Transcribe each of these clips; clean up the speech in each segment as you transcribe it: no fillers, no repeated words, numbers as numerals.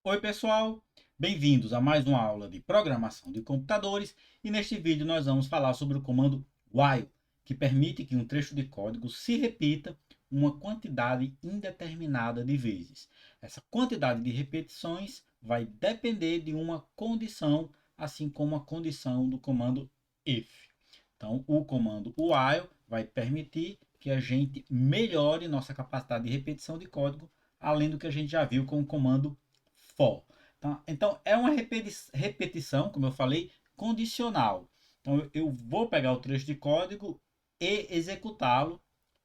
Oi, pessoal! Bem-vindos a mais uma aula de programação de computadores e neste vídeo nós vamos falar sobre o comando while, que permite que um trecho de código se repita uma quantidade indeterminada de vezes. Essa quantidade de repetições vai depender de uma condição, assim como a condição do comando if. Então, o comando while vai permitir que a gente melhore nossa capacidade de repetição de código, além do que a gente já viu com o comando for. Tá? Então, é uma repetição, como eu falei, condicional. Então, eu vou pegar o trecho de código e executá-lo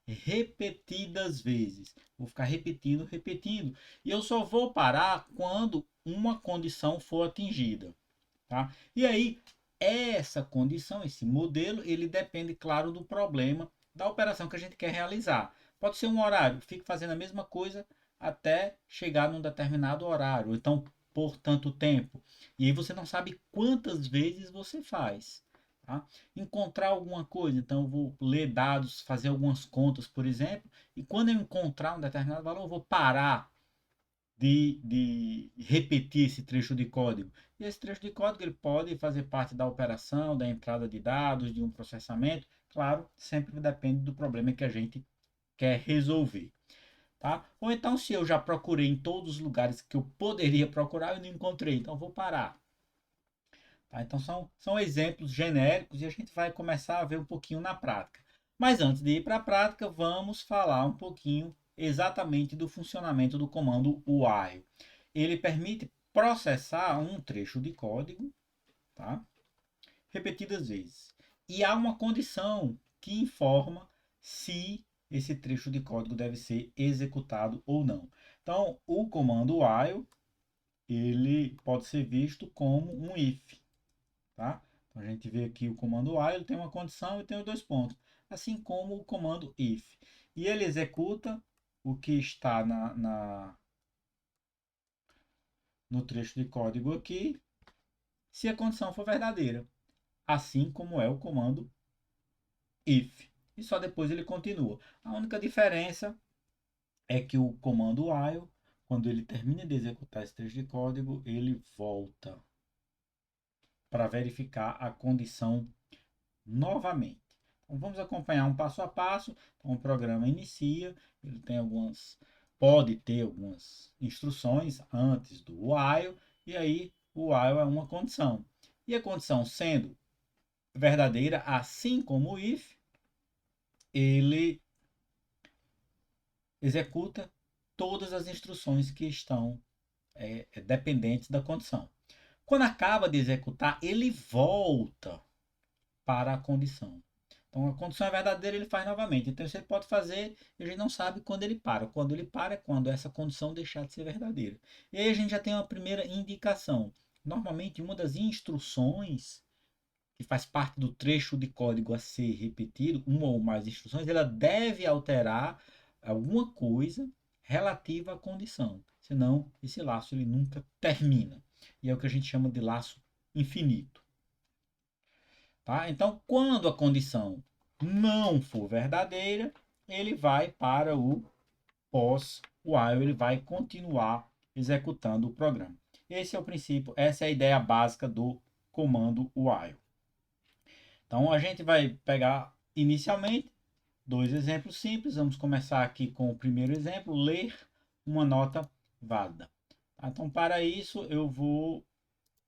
repetidas vezes. Vou ficar repetindo, repetindo. E eu só vou parar quando uma condição for atingida. Tá? E aí, essa condição, esse modelo, ele depende, claro, do problema da operação que a gente quer realizar. Pode ser um horário, fique fazendo a mesma coisa até chegar num determinado horário, então por tanto tempo. E aí você não sabe quantas vezes você faz. Tá? Encontrar alguma coisa, então eu vou ler dados, fazer algumas contas, por exemplo, e quando eu encontrar um determinado valor, eu vou parar de repetir esse trecho de código. E esse trecho de código ele pode fazer parte da operação, da entrada de dados, de um processamento. Claro, sempre depende do problema que a gente quer resolver. Tá? Ou então, se eu já procurei em todos os lugares que eu poderia procurar, eu não encontrei, então vou parar. Tá? Então, são exemplos genéricos e a gente vai começar a ver um pouquinho na prática. Mas antes de ir para a prática, vamos falar um pouquinho exatamente do funcionamento do comando while. Ele permite processar um trecho de código, tá? Repetidas vezes. E há uma condição que informa se esse trecho de código deve ser executado ou não. Então, o comando while ele pode ser visto como um if, tá? Então, a gente vê aqui o comando while, ele tem uma condição e tem os dois pontos, assim como o comando if. E ele executa o que está no trecho de código aqui, se a condição for verdadeira, assim como é o comando if. E só depois ele continua. A única diferença é que o comando while, quando ele termina de executar esse trecho de código, ele volta para verificar a condição novamente. Então, vamos acompanhar um passo a passo. Então, o programa inicia, ele tem pode ter algumas instruções antes do while, e aí o while é uma condição. E a condição sendo verdadeira, assim como o if, ele executa todas as instruções que estão dependentes da condição. Quando acaba de executar, ele volta para a condição. Então a condição é verdadeira, ele faz novamente. Então você pode fazer, e a gente não sabe quando ele para. Quando ele para é quando essa condição deixar de ser verdadeira. E aí a gente já tem uma primeira indicação. Normalmente uma das instruções que faz parte do trecho de código a ser repetido, uma ou mais instruções, ela deve alterar alguma coisa relativa à condição. Senão, esse laço ele nunca termina. E é o que a gente chama de laço infinito. Tá? Então, quando a condição não for verdadeira, ele vai para o pós-while, ele vai continuar executando o programa. Esse é o princípio, essa é a ideia básica do comando while. Então a gente vai pegar inicialmente dois exemplos simples. Vamos começar aqui com o primeiro exemplo, ler uma nota válida. Tá? Então para isso eu vou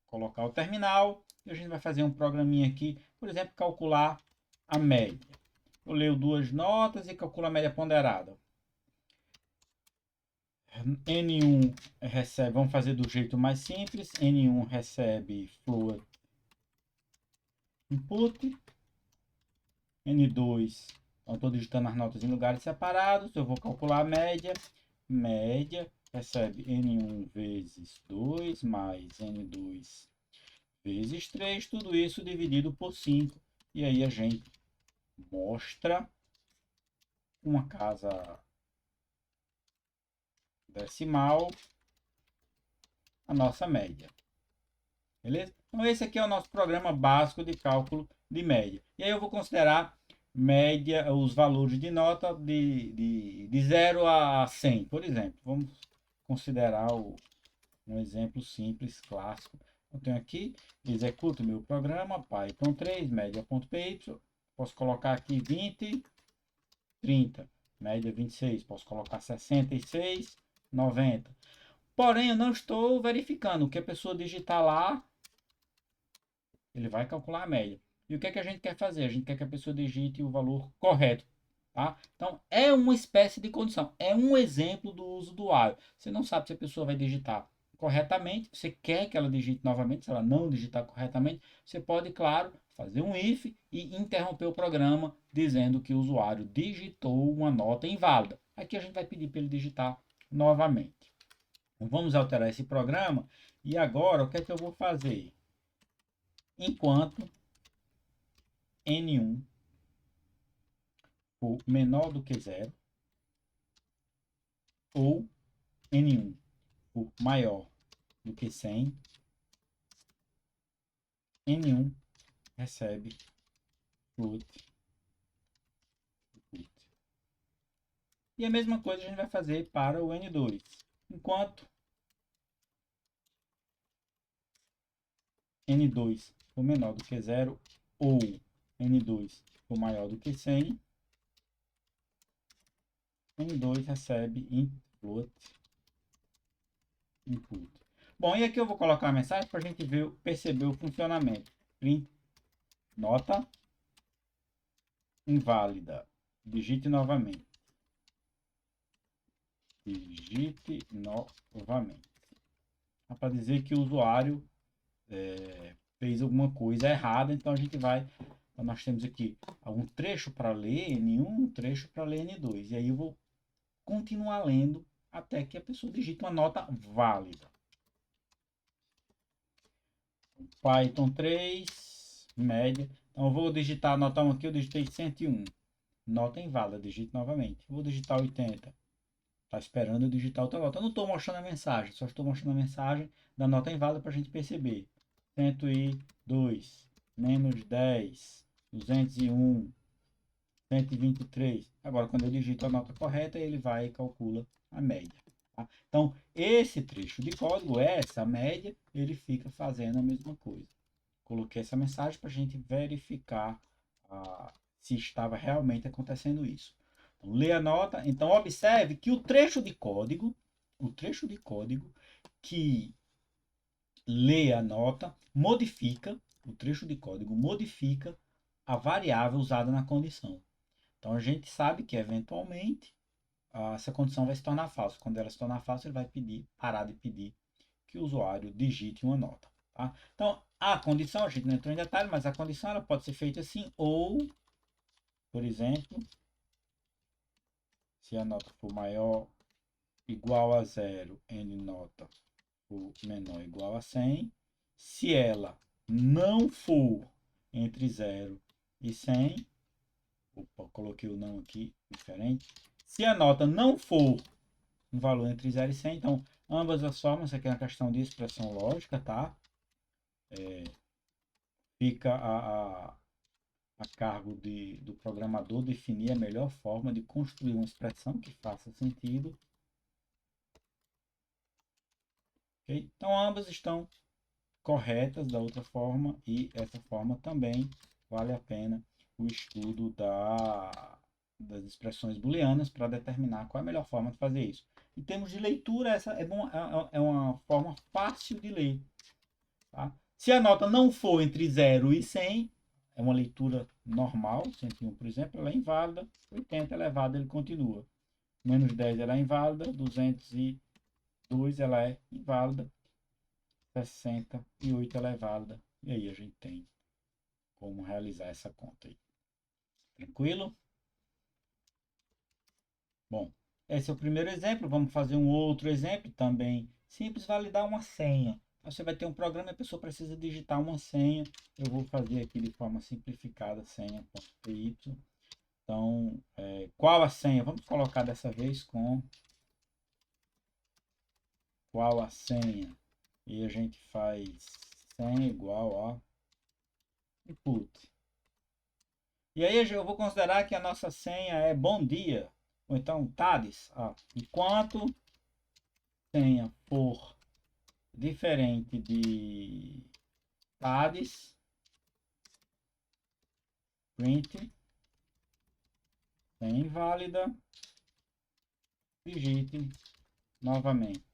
colocar o terminal e a gente vai fazer um programinha aqui, por exemplo, calcular a média. Eu leio duas notas e calculo a média ponderada. N1 recebe, vamos fazer do jeito mais simples, N1 recebe float input, N2, então estou digitando as notas em lugares separados, eu vou calcular a média, média recebe N1 vezes 2 mais N2 vezes 3, tudo isso dividido por 5, e aí a gente mostra uma casa decimal, a nossa média. Beleza? Então esse aqui é o nosso programa básico de cálculo de média. E aí eu vou considerar média, os valores de nota de 0 a 100, por exemplo. Vamos considerar Um exemplo simples, clássico. Eu tenho aqui, executo meu programa, Python 3, média.py. Posso colocar aqui 20, 30, média 26. Posso colocar 66, 90. Porém, eu não estou verificando. O que a pessoa digitar lá, ele vai calcular a média. E o que é que a gente quer fazer? A gente quer que a pessoa digite o valor correto. Tá? Então, é uma espécie de condição. É um exemplo do uso do while. Você não sabe se a pessoa vai digitar corretamente. Você quer que ela digite novamente. Se ela não digitar corretamente, você pode, claro, fazer um if e interromper o programa dizendo que o usuário digitou uma nota inválida. Aqui a gente vai pedir para ele digitar novamente. Então, vamos alterar esse programa. E agora, o que é que eu vou fazer? Enquanto N1 for menor do que zero, ou N1 for maior do que 100, N1 recebe float. E a mesma coisa a gente vai fazer para o N2. Enquanto N2 for menor do que zero, ou N2 for maior do que 100, N2 recebe float input. Bom, e aqui eu vou colocar a mensagem para a gente perceber o funcionamento. Print nota inválida. Digite novamente. Digite novamente. É para dizer que o usuário fez alguma coisa errada, então a gente vai. Então nós temos aqui um trecho para ler N1, um trecho para ler N2. E aí eu vou continuar lendo até que a pessoa digite uma nota válida. Python 3, média. Então eu vou digitar a nota 1 aqui, eu digitei 101. Nota inválida, digite novamente. Vou digitar 80. Está esperando eu digitar outra nota. Eu não estou mostrando a mensagem, só estou mostrando a mensagem da nota inválida para a gente perceber. 102, menos 10, 201, 123. Agora, quando eu digito a nota correta, ele vai e calcula a média. Tá? Então, esse trecho de código, essa média, ele fica fazendo a mesma coisa. Coloquei essa mensagem para a gente verificar se estava realmente acontecendo isso. Então, lê a nota. Então, observe que o trecho de código que lê a nota modifica, o trecho de código modifica a variável usada na condição. Então, a gente sabe que, eventualmente, essa condição vai se tornar falsa. Quando ela se tornar falsa, ele vai parar de pedir que o usuário digite uma nota. Tá? Então, a condição, a gente não entrou em detalhe, mas a condição ela pode ser feita assim, ou, por exemplo, se a nota for maior igual a 0, n nota for menor ou igual a 100. Se ela não for entre 0 e 100, opa, coloquei o não aqui, diferente. Se a nota não for um valor entre 0 e 100, então ambas as formas, aqui é uma questão de expressão lógica, tá? Fica a cargo do programador definir a melhor forma de construir uma expressão que faça sentido. Okay? Então, ambas estão corretas da outra forma e essa forma também vale a pena o estudo das expressões booleanas para determinar qual é a melhor forma de fazer isso. Em termos de leitura, essa é uma forma fácil de ler. Tá? Se a nota não for entre 0 e 100, é uma leitura normal, 101, por exemplo, ela é inválida, 80 elevado, ele continua. Menos 10 ela é inválida, 202 ela é inválida, 68 ela é válida. E aí a gente tem como realizar essa conta aí. Tranquilo? Bom, esse é o primeiro exemplo. Vamos fazer um outro exemplo também. Simples, validar uma senha. Você vai ter um programa e a pessoa precisa digitar uma senha. Eu vou fazer aqui de forma simplificada, senha.py. Então, qual a senha? Vamos colocar dessa vez com qual a senha. E a gente faz senha igual a input. E aí eu vou considerar que a nossa senha é bom dia. Ou então TADES. Enquanto senha for diferente de TADS, print, senha inválida, digite novamente.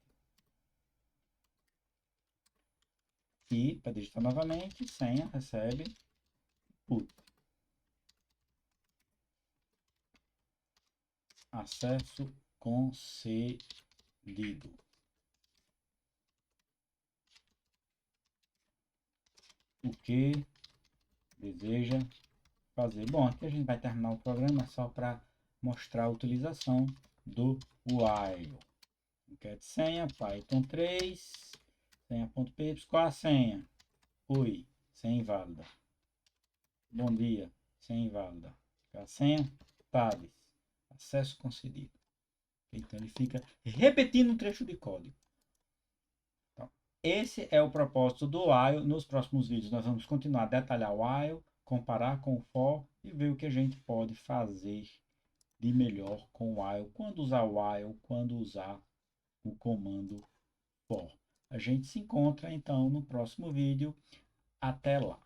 E para digitar novamente, senha, recebe, put. Acesso concedido. O que deseja fazer? Bom, aqui a gente vai terminar o programa só para mostrar a utilização do while. Enquete senha, Python 3, senha.py, qual a senha? Oi, senha inválida. Bom dia, senha inválida. A senha, TADS, acesso concedido. Então ele fica repetindo um trecho de código. Então, esse é o propósito do while. Nos próximos vídeos nós vamos continuar a detalhar o while, comparar com o for e ver o que a gente pode fazer de melhor com o while, quando usar o while, quando usar o comando for. A gente se encontra então no próximo vídeo. Até lá!